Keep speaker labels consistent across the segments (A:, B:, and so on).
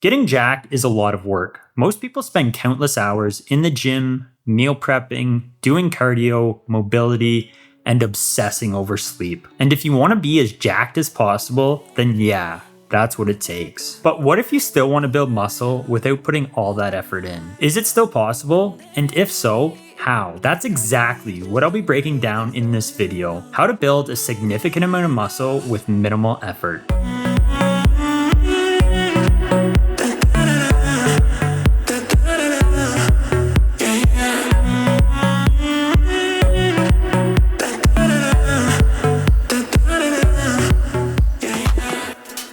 A: Getting jacked is a lot of work. Most people spend countless hours in the gym, meal prepping, doing cardio, mobility, and obsessing over sleep. And if you want to be as jacked as possible, then yeah, that's what it takes. But what if you still want to build muscle without putting all that effort in? Is it still possible? And if so, how? That's exactly what I'll be breaking down in this video. How to build a significant amount of muscle with minimal effort.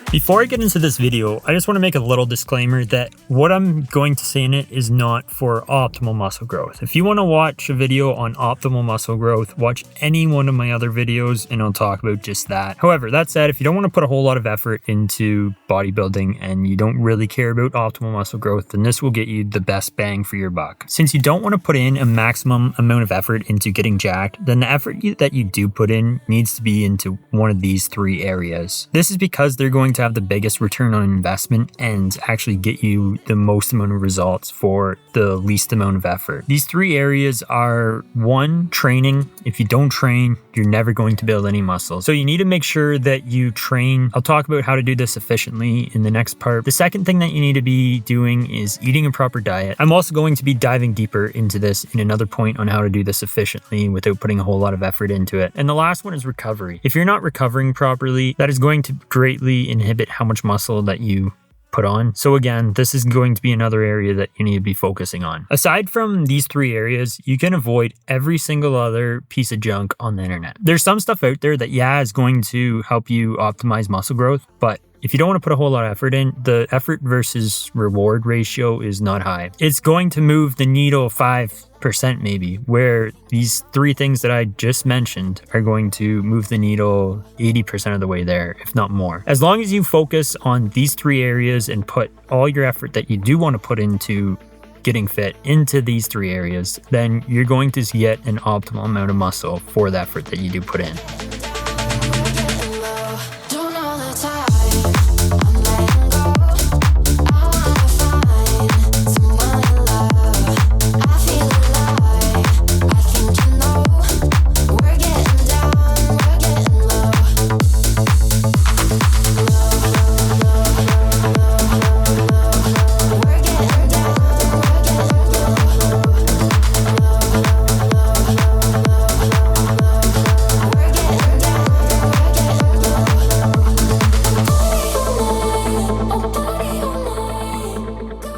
A: Before I get into this video, I just want to make a little disclaimer that what I'm going to say in it is not for optimal muscle growth. If you want to watch a video on optimal muscle growth, watch any one of my other videos and I'll talk about just that. However, that said, if you don't want to put a whole lot of effort into bodybuilding and you don't really care about optimal muscle growth, then this will get you the best bang for your buck. Since you don't want to put in a maximum amount of effort into getting jacked, then the effort that you do put in needs to be into one of these three areas. This is because they're going to have the biggest return on investment and actually get you the most amount of results for the least amount of effort. These three areas are: one, training. If you don't train, you're never going to build any muscle. So you need to make sure that you train. I'll talk about how to do this efficiently in the next part. The second thing that you need to be doing is eating a proper diet. I'm also going to be diving deeper into this in another point on how to do this efficiently without putting a whole lot of effort into it. And the last one is recovery. If you're not recovering properly, that is going to greatly inhibit how much muscle that you put on. So again, this is going to be another area that you need to be focusing on. Aside from these three areas, you can avoid every single other piece of junk on the internet. There's some stuff out there that is going to help you optimize muscle growth, but if you don't want to put a whole lot of effort in, the effort versus reward ratio is not high. It's going to move the needle 5% maybe, where these three things that I just mentioned are going to move the needle 80% of the way there, if not more. As long as you focus on these three areas and put all your effort that you do want to put into getting fit into these three areas, then you're going to get an optimal amount of muscle for the effort that you do put in.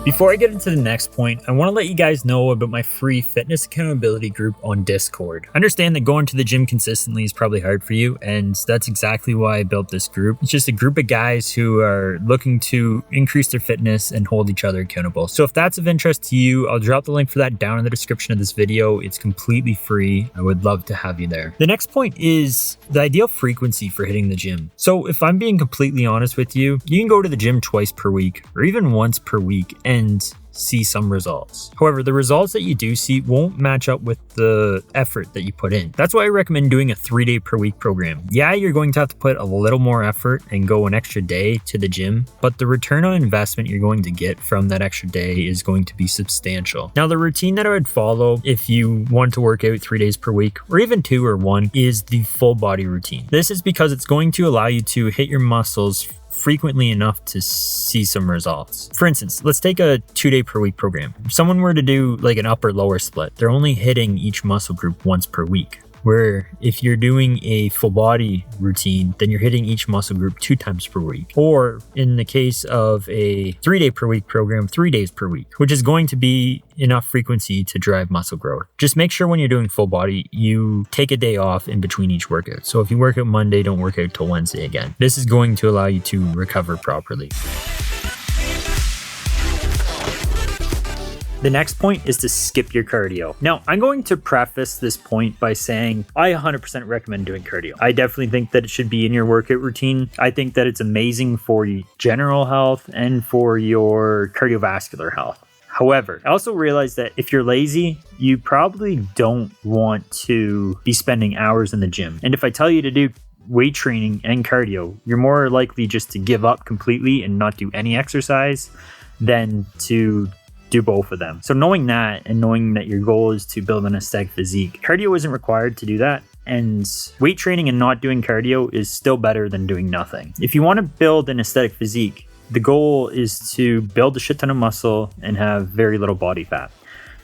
A: Before I get into the next point, I want to let you guys know about my free fitness accountability group on Discord. I understand that going to the gym consistently is probably hard for you, and that's exactly why I built this group. It's just a group of guys who are looking to increase their fitness and hold each other accountable. So if that's of interest to you, I'll drop the link for that down in the description of this video. It's completely free. I would love to have you there. The next point is the ideal frequency for hitting the gym. So if I'm being completely honest with you, you can go to the gym twice per week or even once per week and see some results. However, the results that you do see won't match up with the effort that you put in. That's why I recommend doing a 3-day per week program. Yeah, you're going to have to put a little more effort and go an extra day to the gym, but the return on investment you're going to get from that extra day is going to be substantial. Now, the routine that I would follow if you want to work out 3 days per week, or even 2 or 1, is the full body routine. This is because it's going to allow you to hit your muscles frequently enough to see some results. For instance, let's take a 2-day per week program. If someone were to do like an upper lower split, they're only hitting each muscle group once per week. Where if you're doing a full body routine, then you're hitting each muscle group 2 times per week. Or in the case of a 3-day per week program, 3 days per week, which is going to be enough frequency to drive muscle growth. Just make sure when you're doing full body, you take a day off in between each workout. So if you work out Monday, don't work out till Wednesday again. This is going to allow you to recover properly. The next point is to skip your cardio. Now, I'm going to preface this point by saying I 100% recommend doing cardio. I definitely think that it should be in your workout routine. I think that it's amazing for your general health and for your cardiovascular health. However, I also realize that if you're lazy, you probably don't want to be spending hours in the gym. And if I tell you to do weight training and cardio, you're more likely just to give up completely and not do any exercise than to do both of them. So knowing that, and knowing that your goal is to build an aesthetic physique, cardio isn't required to do that. And weight training and not doing cardio is still better than doing nothing. If you want to build an aesthetic physique, the goal is to build a shit ton of muscle and have very little body fat.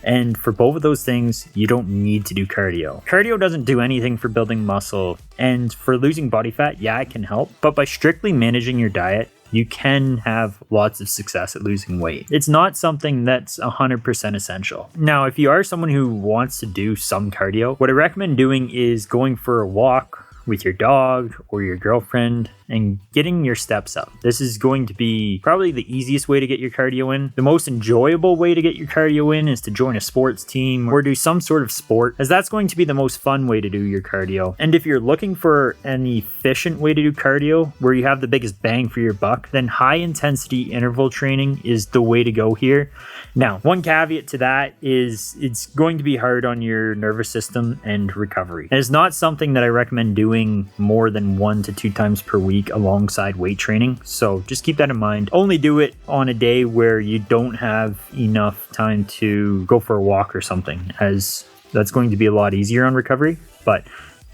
A: And for both of those things, you don't need to do cardio. Cardio doesn't do anything for building muscle. And for losing body fat, yeah, it can help. But by strictly managing your diet, you can have lots of success at losing weight. It's not something that's 100% essential. Now, if you are someone who wants to do some cardio, what I recommend doing is going for a walk with your dog or your girlfriend and getting your steps up. This is going to be probably the easiest way to get your cardio in. The most enjoyable way to get your cardio in is to join a sports team or do some sort of sport, as that's going to be the most fun way to do your cardio. And if you're looking for an efficient way to do cardio where you have the biggest bang for your buck, then high intensity interval training is the way to go here. Now, one caveat to that is it's going to be hard on your nervous system and recovery. And it's not something that I recommend doing more than 1 to 2 times per week alongside weight training. So just keep that in mind. Only do it on a day where you don't have enough time to go for a walk or something, as that's going to be a lot easier on recovery. But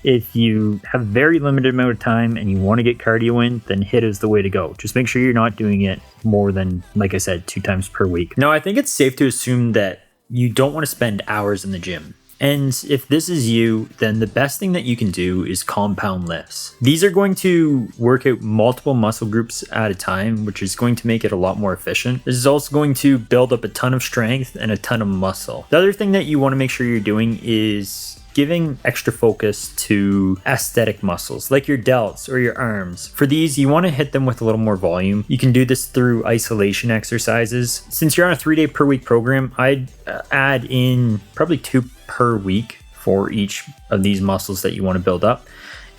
A: if you have very limited amount of time and you want to get cardio in, then HIIT is the way to go. Just make sure you're not doing it more than, like I said, 2 times per week. Now, I think it's safe to assume that you don't want to spend hours in the gym. And if this is you, then the best thing that you can do is compound lifts. These are going to work out multiple muscle groups at a time, which is going to make it a lot more efficient. This is also going to build up a ton of strength and a ton of muscle. The other thing that you want to make sure you're doing is giving extra focus to aesthetic muscles like your delts or your arms. For these, you want to hit them with a little more volume. You can do this through isolation exercises. Since you're on a 3-day per week program, I'd add in probably 2 per week for each of these muscles that you want to build up.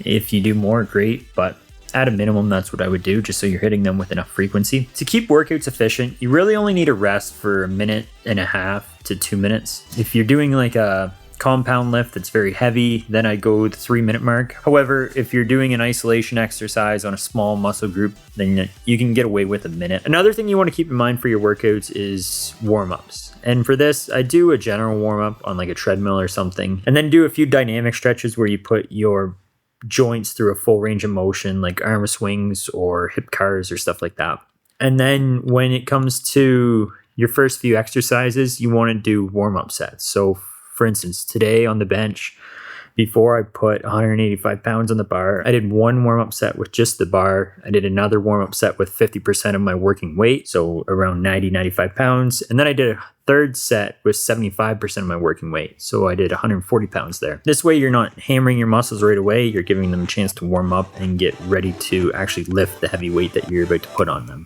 A: If you do more, great, but at a minimum, that's what I would do, just so you're hitting them with enough frequency. To keep workouts efficient, you really only need a rest for 1.5 minutes to 2 minutes. If you're doing like a compound lift that's very heavy, then I'd go the 3-minute mark. However, if you're doing an isolation exercise on a small muscle group, then you can get away with 1 minute. Another thing you want to keep in mind for your workouts is warm-ups. And for this, I do a general warm-up on like a treadmill or something, and then do a few dynamic stretches where you put your joints through a full range of motion, like arm swings or hip cars or stuff like that. And then when it comes to your first few exercises, you want to do warm-up sets. So for instance, today on the bench, before I put 185 pounds on the bar, I did one warm-up set with just the bar. I did another warm-up set with 50% of my working weight, so around 95 pounds. And then I did a third set with 75% of my working weight, so I did 140 pounds there. This way, you're not hammering your muscles right away. You're giving them a chance to warm up and get ready to actually lift the heavy weight that you're about to put on them.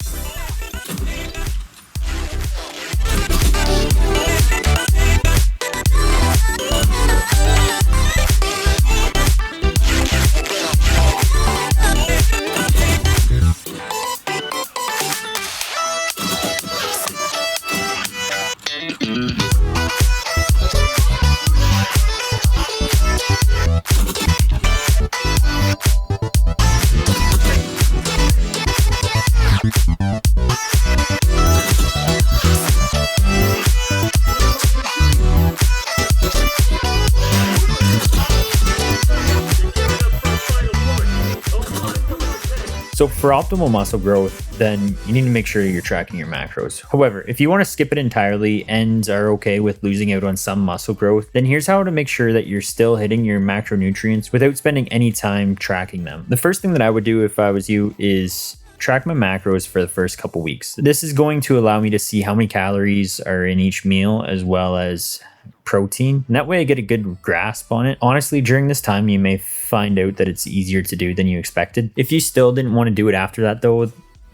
A: So for optimal muscle growth, then you need to make sure you're tracking your macros. However, if you want to skip it entirely and are okay with losing out on some muscle growth, then here's how to make sure that you're still hitting your macronutrients without spending any time tracking them. The first thing that I would do if I was you is track my macros for the first couple weeks. This is going to allow me to see how many calories are in each meal as well as protein. And that way I get a good grasp on it. Honestly, during this time, you may find out that it's easier to do than you expected. If you still didn't want to do it after that though,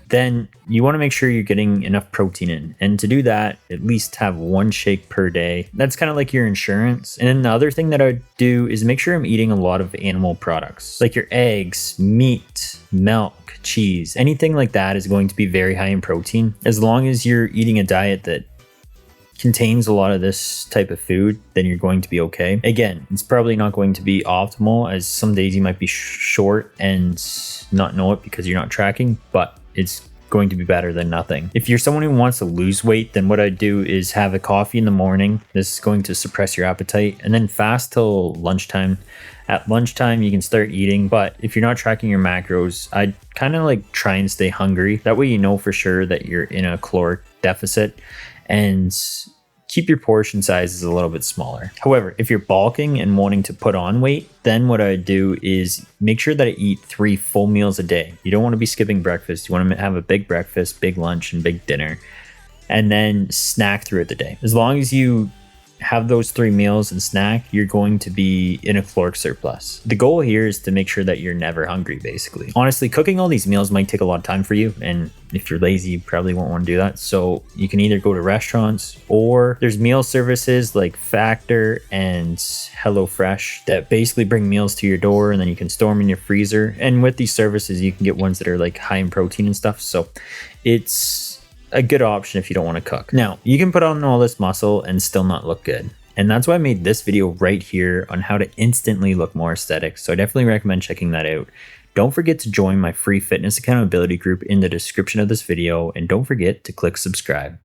A: then you want to make sure you're getting enough protein in. And to do that, at least have 1 shake per day. That's kind of like your insurance. And then the other thing that I would do is make sure I'm eating a lot of animal products, like your eggs, meat, milk, cheese. Anything like that is going to be very high in protein. As long as you're eating a diet that contains a lot of this type of food, then you're going to be okay. Again, it's probably not going to be optimal, as some days you might be short and not know it because you're not tracking, but it's going to be better than nothing. If you're someone who wants to lose weight, then what I'd do is have a coffee in the morning. This is going to suppress your appetite, and then fast till lunchtime. At lunchtime, you can start eating, but if you're not tracking your macros, I'd kind of like try and stay hungry. That way you know for sure that you're in a caloric deficit, and keep your portion sizes a little bit smaller. However, if you're bulking and wanting to put on weight, then what I do is make sure that I eat 3 full meals a day. You don't want to be skipping breakfast. You want to have a big breakfast, big lunch, and big dinner, and then snack throughout the day. As long as you have those 3 meals and snack, you're going to be in a caloric surplus. The goal here is to make sure that you're never hungry, basically. Honestly, cooking all these meals might take a lot of time for you, and if you're lazy, you probably won't want to do that. So you can either go to restaurants, or there's meal services like Factor and HelloFresh that basically bring meals to your door, and then you can store them in your freezer. And with these services, you can get ones that are like high in protein and stuff. So it's a good option if you don't want to cook. Now, you can put on all this muscle and still not look good. And that's why I made this video right here on how to instantly look more aesthetic. So I definitely recommend checking that out. Don't forget to join my free fitness accountability group in the description of this video, and don't forget to click subscribe.